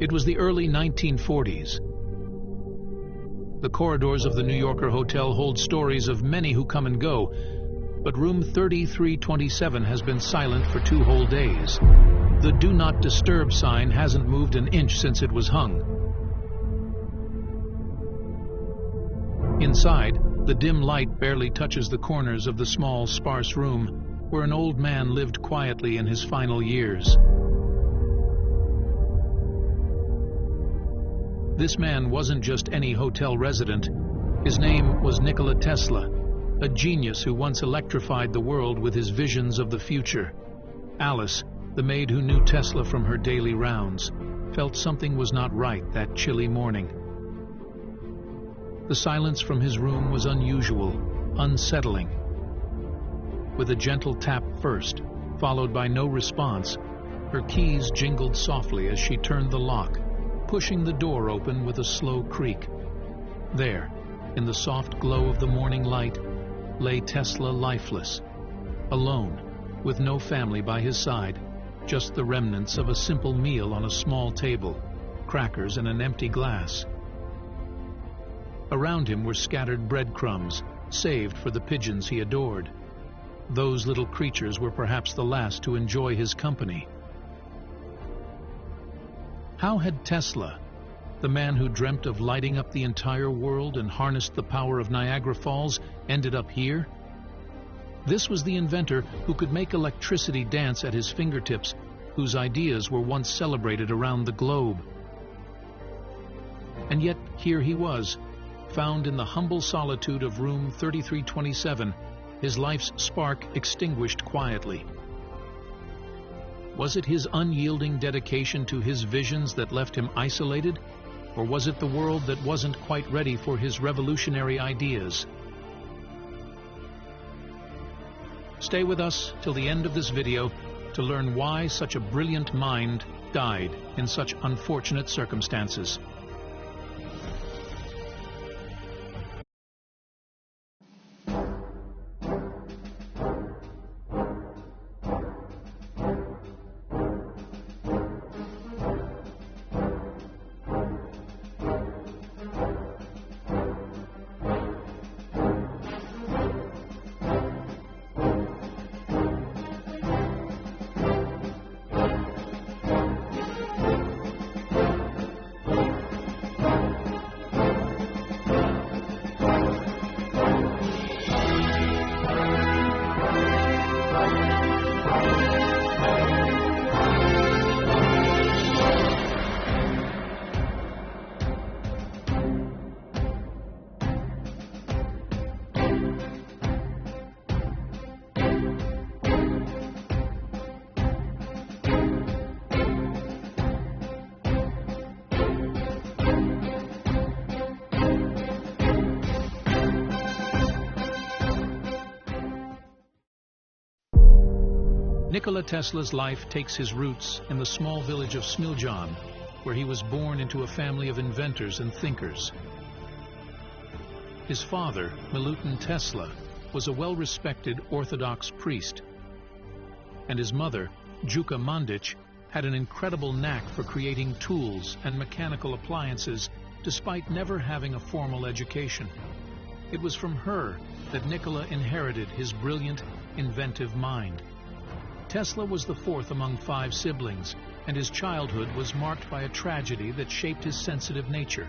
It was the early 1940s. The corridors of the New Yorker hotel hold stories of many who come and go, but room 3327 has been silent for 2 whole days. The "Do Not Disturb" sign hasn't moved an inch since it was hung. Inside, the dim light barely touches the corners of the small, sparse room where an old man lived quietly in his final years. This man wasn't just any hotel resident. His name was Nikola Tesla, a genius who once electrified the world with his visions of the future. Alice, the maid who knew Tesla from her daily rounds, felt something was not right that chilly morning. The silence from his room was unusual, unsettling. With a gentle tap first, followed by no response, her keys jingled softly as she turned the lock, pushing the door open with a slow creak. There, in the soft glow of the morning light, lay Tesla lifeless, alone, with no family by his side, just the remnants of a simple meal on a small table, crackers and an empty glass. Around him were scattered breadcrumbs, saved for the pigeons he adored. Those little creatures were perhaps the last to enjoy his company. How had Tesla, the man who dreamt of lighting up the entire world and harnessed the power of Niagara Falls, ended up here? This was the inventor who could make electricity dance at his fingertips, whose ideas were once celebrated around the globe. And yet here he was, found in the humble solitude of room 3327, his life's spark extinguished quietly. Was it his unyielding dedication to his visions that left him isolated, or was it the world that wasn't quite ready for his revolutionary ideas? Stay with us till the end of this video to learn why such a brilliant mind died in such unfortunate circumstances. Nikola Tesla's life takes his roots in the small village of Smiljan, where he was born into a family of inventors and thinkers. His father, Milutin Tesla, was a well-respected Orthodox priest, and his mother, Juka Mandic, had an incredible knack for creating tools and mechanical appliances despite never having a formal education. It was from her that Nikola inherited his brilliant, inventive mind. Tesla was the fourth among 5 siblings, and his childhood was marked by a tragedy that shaped his sensitive nature.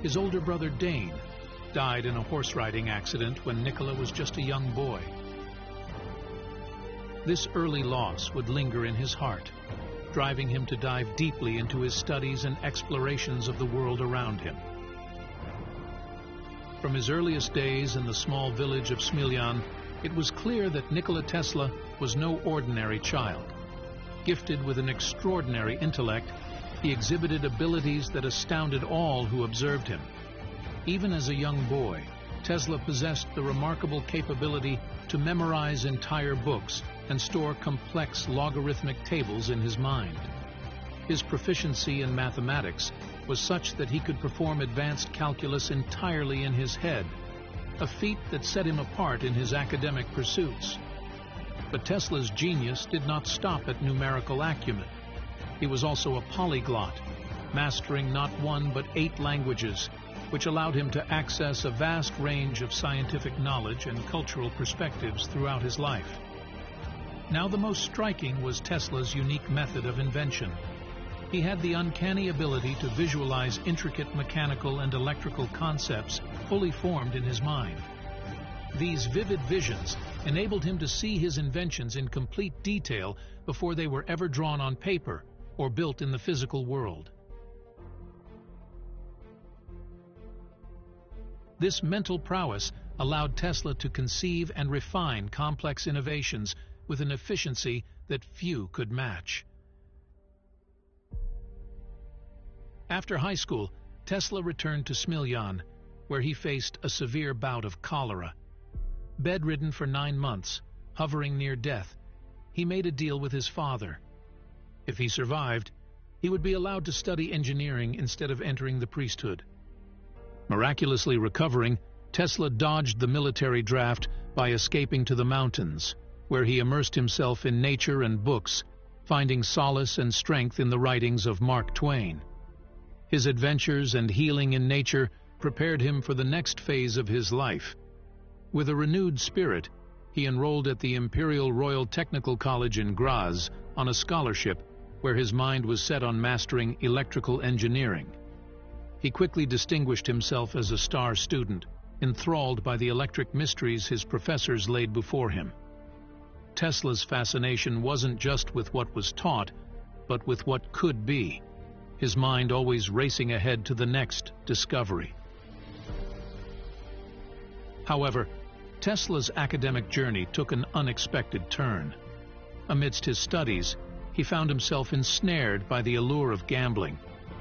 His older brother Dane died in a horse-riding accident when Nikola was just a young boy. This early loss would linger in his heart, driving him to dive deeply into his studies and explorations of the world around him. From his earliest days in the small village of Smiljan, it was clear that Nikola Tesla was no ordinary child. Gifted with an extraordinary intellect, he exhibited abilities that astounded all who observed him. Even as a young boy, Tesla possessed the remarkable capability to memorize entire books and store complex logarithmic tables in his mind. His proficiency in mathematics was such that he could perform advanced calculus entirely in his head, a feat that set him apart in his academic pursuits. But Tesla's genius did not stop at numerical acumen. He was also a polyglot, mastering not one but 8 languages, which allowed him to access a vast range of scientific knowledge and cultural perspectives throughout his life. Now the most striking was Tesla's unique method of invention. He had the uncanny ability to visualize intricate mechanical and electrical concepts fully formed in his mind. These vivid visions enabled him to see his inventions in complete detail before they were ever drawn on paper or built in the physical world. This mental prowess allowed Tesla to conceive and refine complex innovations with an efficiency that few could match. After high school, Tesla returned to Smiljan, where he faced a severe bout of cholera. Bedridden for 9 months, hovering near death, he made a deal with his father. If he survived, he would be allowed to study engineering instead of entering the priesthood. Miraculously recovering, Tesla dodged the military draft by escaping to the mountains, where he immersed himself in nature and books, finding solace and strength in the writings of Mark Twain. His adventures and healing in nature prepared him for the next phase of his life. With a renewed spirit, he enrolled at the Imperial Royal Technical College in Graz on a scholarship where his mind was set on mastering electrical engineering. He quickly distinguished himself as a star student, enthralled by the electric mysteries his professors laid before him. Tesla's fascination wasn't just with what was taught, but with what could be, his mind always racing ahead to the next discovery. However, Tesla's academic journey took an unexpected turn. Amidst his studies, he found himself ensnared by the allure of gambling,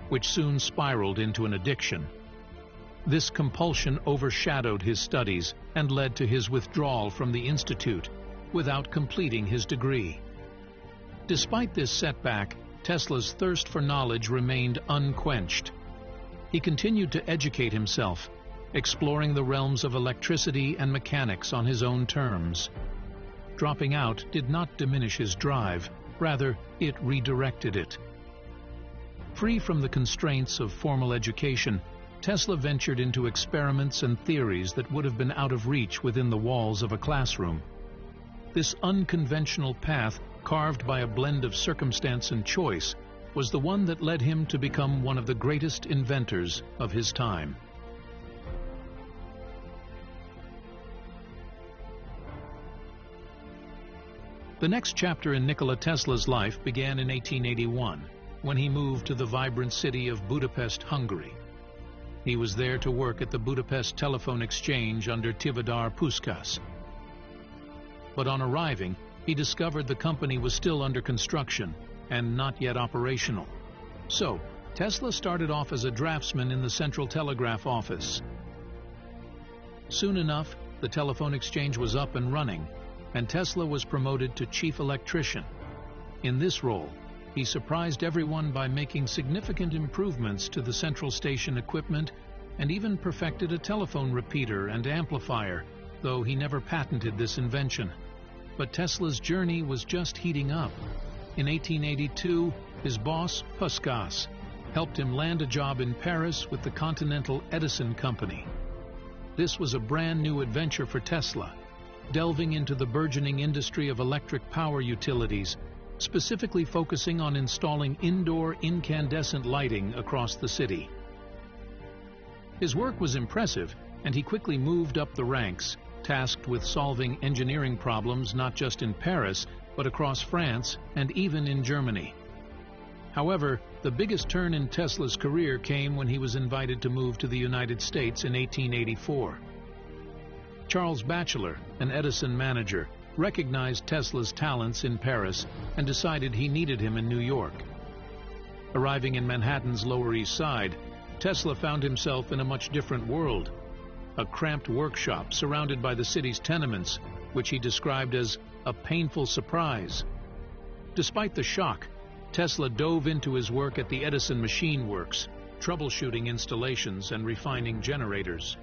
which soon spiraled into an addiction. This compulsion overshadowed his studies and led to his withdrawal from the institute without completing his degree. Despite this setback, Tesla's thirst for knowledge remained unquenched. He continued to educate himself, exploring the realms of electricity and mechanics on his own terms. Dropping out did not diminish his drive, rather, it redirected it. Free from the constraints of formal education, Tesla ventured into experiments and theories that would have been out of reach within the walls of a classroom. This unconventional path, carved by a blend of circumstance and choice, was the one that led him to become one of the greatest inventors of his time. The next chapter in Nikola Tesla's life began in 1881, when he moved to the vibrant city of Budapest, Hungary. He was there to work at the Budapest Telephone Exchange under Tivadar Puskás. But on arriving, he discovered the company was still under construction and not yet operational. So, Tesla started off as a draftsman in the Central Telegraph Office. Soon enough, the telephone exchange was up and running, and Tesla was promoted to chief electrician. In this role, he surprised everyone by making significant improvements to the central station equipment and even perfected a telephone repeater and amplifier, though he never patented this invention. But Tesla's journey was just heating up. In 1882, his boss, Puskás, helped him land a job in Paris with the Continental Edison Company. This was a brand new adventure for Tesla, delving into the burgeoning industry of electric power utilities, specifically focusing on installing indoor incandescent lighting across the city. His work was impressive, and he quickly moved up the ranks, tasked with solving engineering problems not just in Paris, but across France and even in Germany. However, the biggest turn in Tesla's career came when he was invited to move to the United States in 1884. Charles Batchelor, an Edison manager, recognized Tesla's talents in Paris and decided he needed him in New York. Arriving in Manhattan's Lower East Side, Tesla found himself in a much different world. A cramped workshop surrounded by the city's tenements, which he described as a painful surprise. Despite the shock, Tesla dove into his work at the Edison Machine Works, troubleshooting installations and refining generators.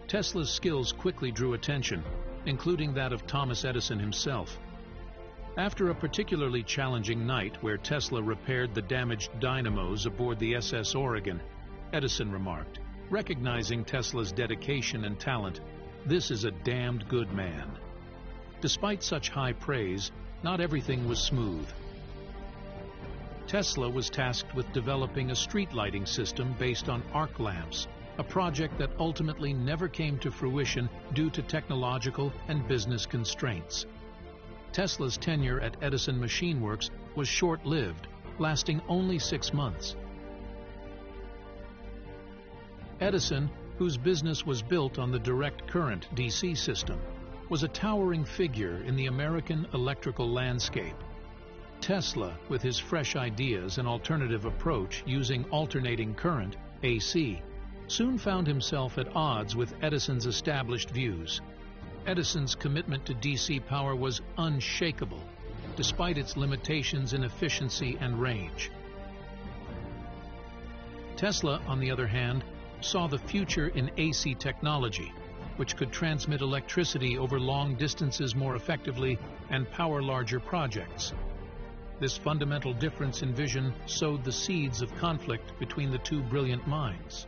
Tesla's skills quickly drew attention, including that of Thomas Edison himself. After a particularly challenging night where Tesla repaired the damaged dynamos aboard the SS Oregon, Edison remarked, recognizing Tesla's dedication and talent, "This is a damned good man." Despite such high praise, not everything was smooth. Tesla was tasked with developing a street lighting system based on arc lamps, a project that ultimately never came to fruition due to technological and business constraints. Tesla's tenure at Edison Machine Works was short-lived, lasting only 6 months. Edison, whose business was built on the direct current DC system, was a towering figure in the American electrical landscape. Tesla, with his fresh ideas and alternative approach using alternating current, AC, soon found himself at odds with Edison's established views. Edison's commitment to DC power was unshakable, despite its limitations in efficiency and range. Tesla, on the other hand, saw the future in AC technology, which could transmit electricity over long distances more effectively and power larger projects. This fundamental difference in vision sowed the seeds of conflict between the two brilliant minds.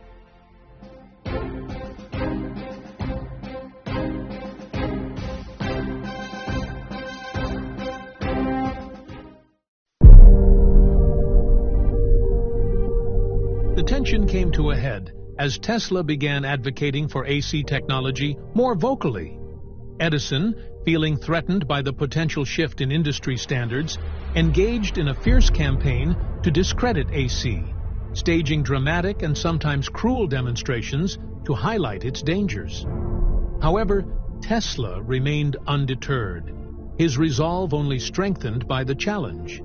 The tension came to a head as Tesla began advocating for AC technology more vocally. Edison, feeling threatened by the potential shift in industry standards, engaged in a fierce campaign to discredit AC, staging dramatic and sometimes cruel demonstrations to highlight its dangers. However, Tesla remained undeterred, his resolve only strengthened by the challenge.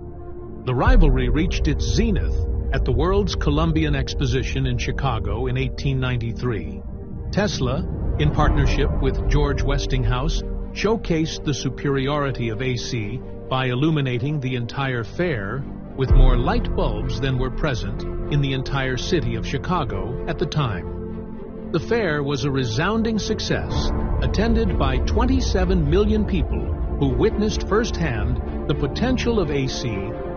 The rivalry reached its zenith at the World's Columbian Exposition in Chicago in 1893. Tesla, in partnership with George Westinghouse, showcased the superiority of AC by illuminating the entire fair with more light bulbs than were present in the entire city of Chicago at the time. The fair was a resounding success, attended by 27 million people who witnessed firsthand the potential of AC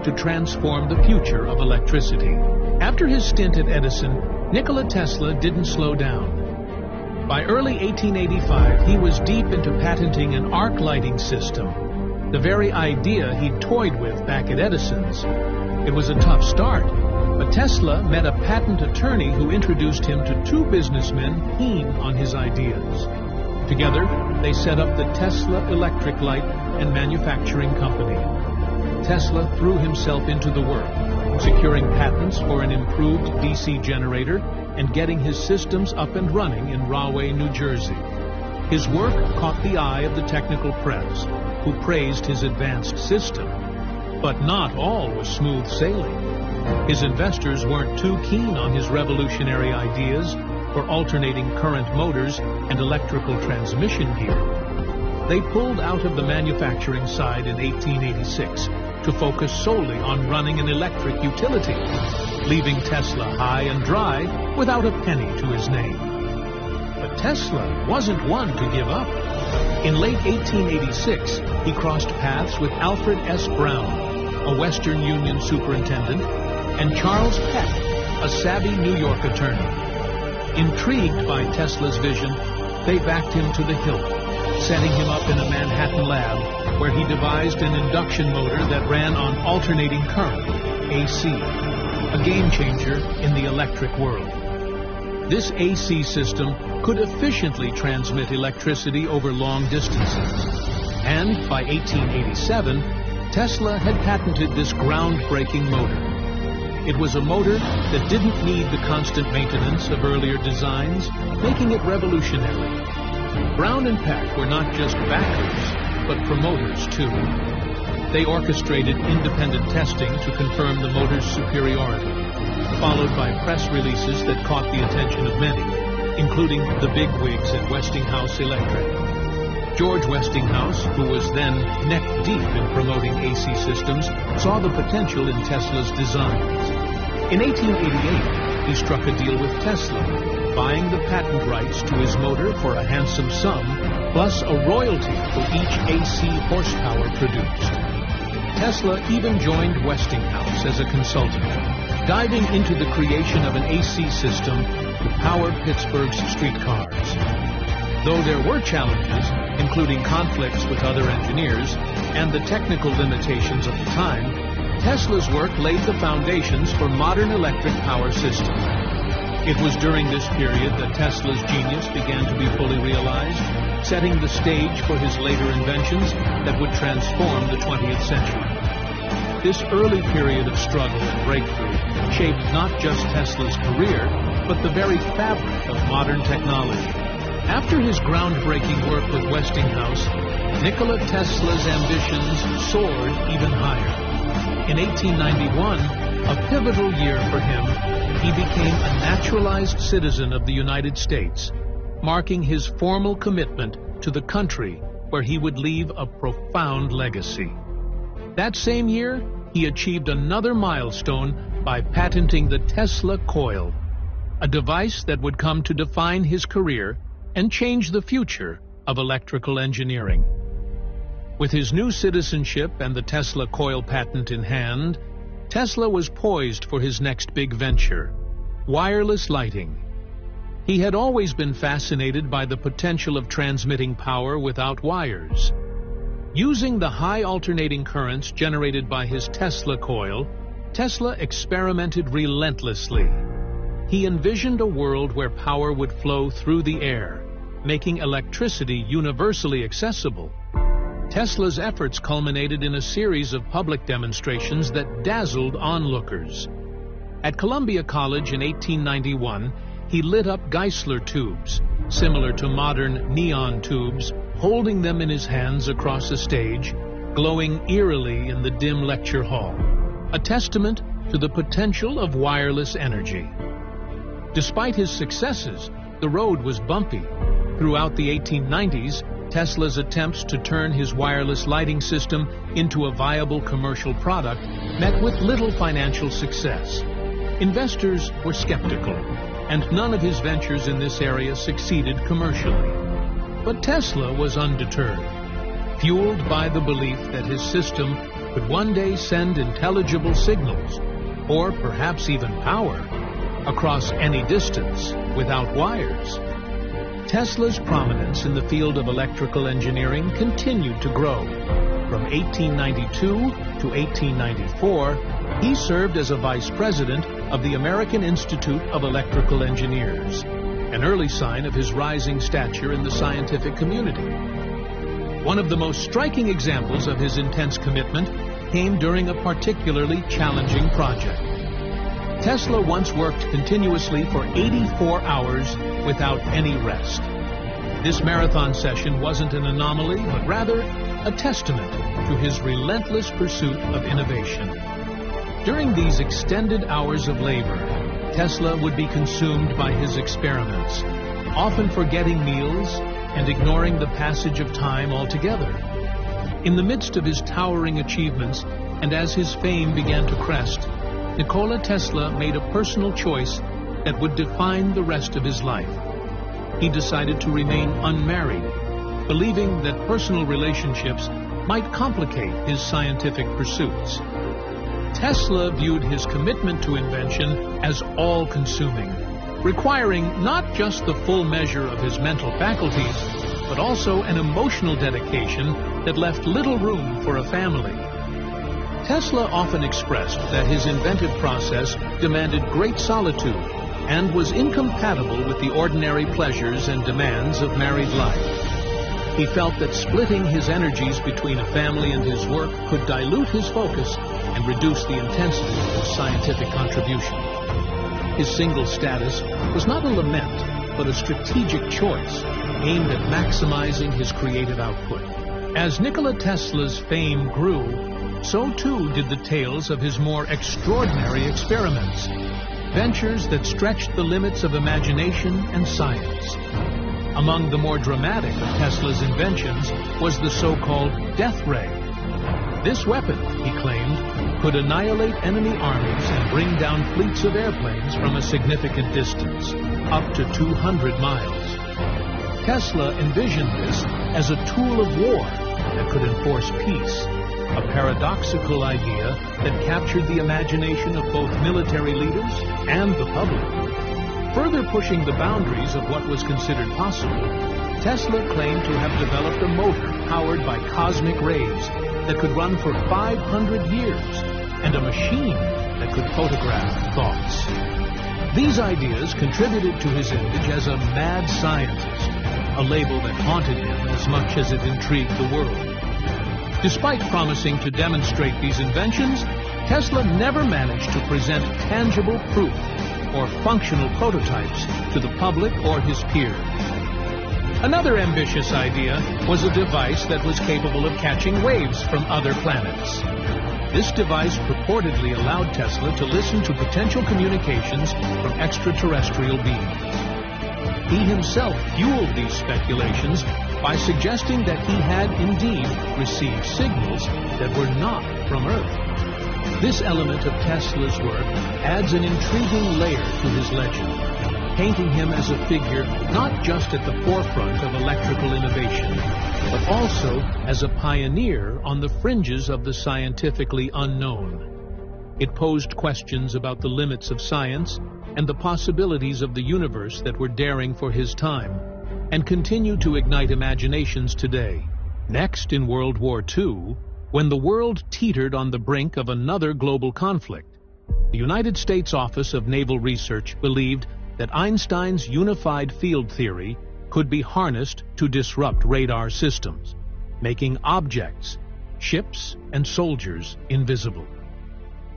to transform the future of electricity. After his stint at Edison, Nikola Tesla didn't slow down. By early 1885, he was deep into patenting an arc lighting system, the very idea he'd toyed with back at Edison's. It was a tough start, but Tesla met a patent attorney who introduced him to two businessmen keen on his ideas. Together, they set up the Tesla Electric Light and Manufacturing Company. Tesla threw himself into the work, securing patents for an improved DC generator and getting his systems up and running in Rahway, New Jersey. His work caught the eye of the technical press, who praised his advanced system. But not all was smooth sailing. His investors weren't too keen on his revolutionary ideas for alternating current motors and electrical transmission gear. They pulled out of the manufacturing side in 1886 to focus solely on running an electric utility, leaving Tesla high and dry without a penny to his name. But Tesla wasn't one to give up. In late 1886, he crossed paths with Alfred S. Brown, a Western Union superintendent, and Charles Peck, a savvy New York attorney. Intrigued by Tesla's vision, they backed him to the hilt, setting him up in a Manhattan lab where he devised an induction motor that ran on alternating current, AC, a game changer in the electric world. This AC system could efficiently transmit electricity over long distances. And by 1887, Tesla had patented this groundbreaking motor. It was a motor that didn't need the constant maintenance of earlier designs, making it revolutionary. Brown and Peck were not just backers, but promoters too. They orchestrated independent testing to confirm the motor's superiority, followed by press releases that caught the attention of many, including the bigwigs at Westinghouse Electric. George Westinghouse, who was then neck-deep in promoting AC systems, saw the potential in Tesla's designs. In 1888, he struck a deal with Tesla, buying the patent rights to his motor for a handsome sum, plus a royalty for each AC horsepower produced. Tesla even joined Westinghouse as a consultant, diving into the creation of an AC system to power Pittsburgh's streetcars. Though there were challenges, including conflicts with other engineers and the technical limitations of the time, Tesla's work laid the foundations for modern electric power systems. It was during this period that Tesla's genius began to be fully realized, setting the stage for his later inventions that would transform the 20th century. This early period of struggle and breakthrough shaped not just Tesla's career, but the very fabric of modern technology. After his groundbreaking work with Westinghouse, Nikola Tesla's ambitions soared even higher. In 1891, a pivotal year for him, he became a naturalized citizen of the United States, marking his formal commitment to the country where he would leave a profound legacy. That same year, he achieved another milestone by patenting the Tesla coil, a device that would come to define his career and change the future of electrical engineering. With his new citizenship and the Tesla coil patent in hand, Tesla was poised for his next big venture, wireless lighting. He had always been fascinated by the potential of transmitting power without wires. Using the high alternating currents generated by his Tesla coil, Tesla experimented relentlessly. He envisioned a world where power would flow through the air, making electricity universally accessible. Tesla's efforts culminated in a series of public demonstrations that dazzled onlookers. At Columbia College in 1891, he lit up Geissler tubes, similar to modern neon tubes, holding them in his hands across a stage, glowing eerily in the dim lecture hall, a testament to the potential of wireless energy. Despite his successes, the road was bumpy. Throughout the 1890s, Tesla's attempts to turn his wireless lighting system into a viable commercial product met with little financial success. Investors were skeptical, and none of his ventures in this area succeeded commercially. But Tesla was undeterred, fueled by the belief that his system could one day send intelligible signals, or perhaps even power, across any distance without wires. Tesla's prominence in the field of electrical engineering continued to grow. From 1892 to 1894, he served as a vice president of the American Institute of Electrical Engineers, an early sign of his rising stature in the scientific community. One of the most striking examples of his intense commitment came during a particularly challenging project. Tesla once worked continuously for 84 hours without any rest. This marathon session wasn't an anomaly, but rather a testament to his relentless pursuit of innovation. During these extended hours of labor, Tesla would be consumed by his experiments, often forgetting meals and ignoring the passage of time altogether. In the midst of his towering achievements, and as his fame began to crest, Nikola Tesla made a personal choice that would define the rest of his life. He decided to remain unmarried, believing that personal relationships might complicate his scientific pursuits. Tesla viewed his commitment to invention as all-consuming, requiring not just the full measure of his mental faculties, but also an emotional dedication that left little room for a family. Tesla often expressed that his inventive process demanded great solitude and was incompatible with the ordinary pleasures and demands of married life. He felt that splitting his energies between a family and his work could dilute his focus and reduce the intensity of his scientific contribution. His single status was not a lament, but a strategic choice aimed at maximizing his creative output. As Nikola Tesla's fame grew, so too did the tales of his more extraordinary experiments, ventures that stretched the limits of imagination and science. Among the more dramatic of Tesla's inventions was the so-called death ray. This weapon, he claimed, could annihilate enemy armies and bring down fleets of airplanes from a significant distance, up to 200 miles. Tesla envisioned this as a tool of war that could enforce peace, a paradoxical idea that captured the imagination of both military leaders and the public. Further pushing the boundaries of what was considered possible, Tesla claimed to have developed a motor powered by cosmic rays that could run for 500 years, and a machine that could photograph thoughts. These ideas contributed to his image as a mad scientist, a label that haunted him as much as it intrigued the world. Despite promising to demonstrate these inventions, Tesla never managed to present tangible proof or functional prototypes to the public or his peers. Another ambitious idea was a device that was capable of catching waves from other planets. This device purportedly allowed Tesla to listen to potential communications from extraterrestrial beings. He himself fueled these speculations by suggesting that he had indeed received signals that were not from Earth. This element of Tesla's work adds an intriguing layer to his legend, painting him as a figure not just at the forefront of electrical innovation, but also as a pioneer on the fringes of the scientifically unknown. It posed questions about the limits of science and the possibilities of the universe that were daring for his time, and continue to ignite imaginations today. Next, in World War II, when the world teetered on the brink of another global conflict, the United States Office of Naval Research believed that Einstein's unified field theory could be harnessed to disrupt radar systems, making objects, ships, and soldiers invisible.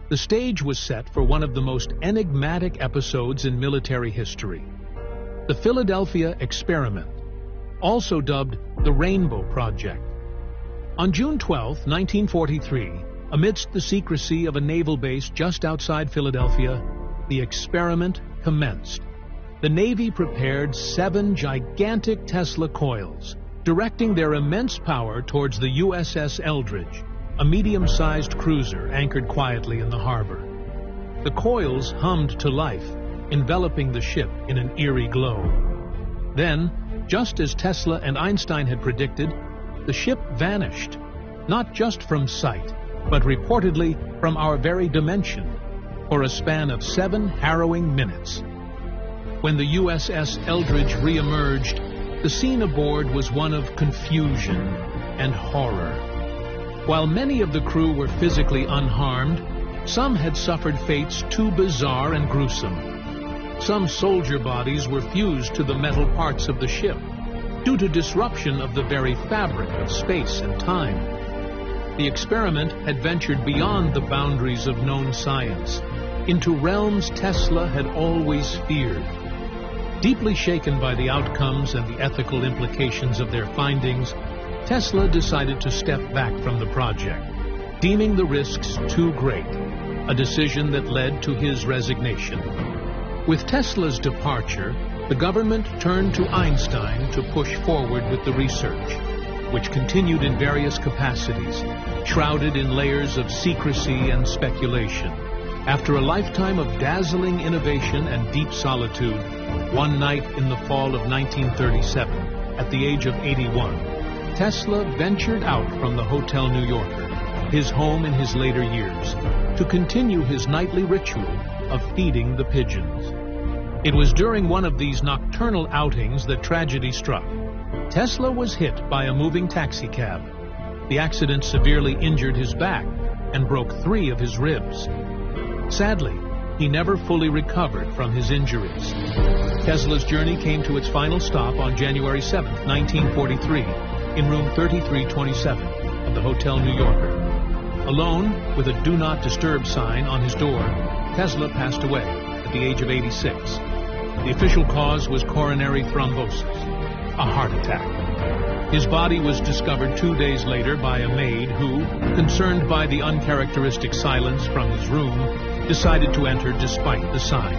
The stage was set for one of the most enigmatic episodes in military history, the Philadelphia Experiment, also dubbed the Rainbow Project. On June 12, 1943, amidst the secrecy of a naval base just outside Philadelphia, the experiment commenced. The Navy prepared 7 gigantic Tesla coils, directing their immense power towards the USS Eldridge, a medium-sized cruiser anchored quietly in the harbor. The coils hummed to life, enveloping the ship in an eerie glow. Then, just as Tesla and Einstein had predicted, the ship vanished, not just from sight, but reportedly from our very dimension, for a span of 7 harrowing minutes. When the USS Eldridge re-emerged, the scene aboard was one of confusion and horror. While many of the crew were physically unharmed, some had suffered fates too bizarre and gruesome. Some soldier bodies were fused to the metal parts of the ship, due to disruption of the very fabric of space and time. The experiment had ventured beyond the boundaries of known science, into realms Tesla had always feared. Deeply shaken by the outcomes and the ethical implications of their findings, Tesla decided to step back from the project, deeming the risks too great, a decision that led to his resignation. With Tesla's departure, the government turned to Einstein to push forward with the research, which continued in various capacities, shrouded in layers of secrecy and speculation. After a lifetime of dazzling innovation and deep solitude, one night in the fall of 1937, at the age of 81, Tesla ventured out from the Hotel New Yorker, his home in his later years, to continue his nightly ritual of feeding the pigeons. It was during one of these nocturnal outings that tragedy struck. Tesla was hit by a moving taxicab. The accident severely injured his back and broke 3 of his ribs. Sadly, he never fully recovered from his injuries. Tesla's journey came to its final stop on January 7, 1943, in room 3327 of the Hotel New Yorker. Alone, with a "Do Not Disturb" sign on his door, Tesla passed away at the age of 86. The official cause was coronary thrombosis, a heart attack. His body was discovered 2 days later by a maid who, concerned by the uncharacteristic silence from his room, decided to enter despite the sign.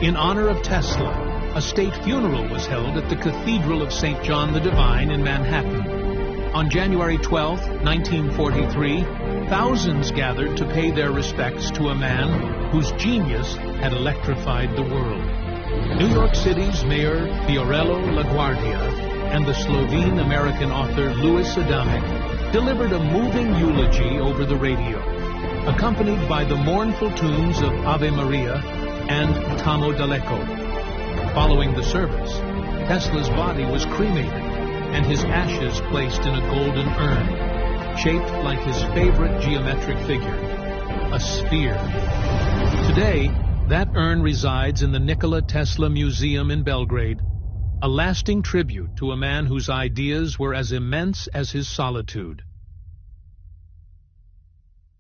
In honor of Tesla, a state funeral was held at the Cathedral of St. John the Divine in Manhattan. On January 12, 1943, thousands gathered to pay their respects to a man whose genius had electrified the world. New York City's Mayor Fiorello LaGuardia and the Slovene-American author Louis Adamic delivered a moving eulogy over the radio, accompanied by the mournful tunes of Ave Maria and Tamo Daleko. Following the service, Tesla's body was cremated and his ashes placed in a golden urn, shaped like his favorite geometric figure, a sphere. Today, that urn resides in the Nikola Tesla Museum in Belgrade, a lasting tribute to a man whose ideas were as immense as his solitude.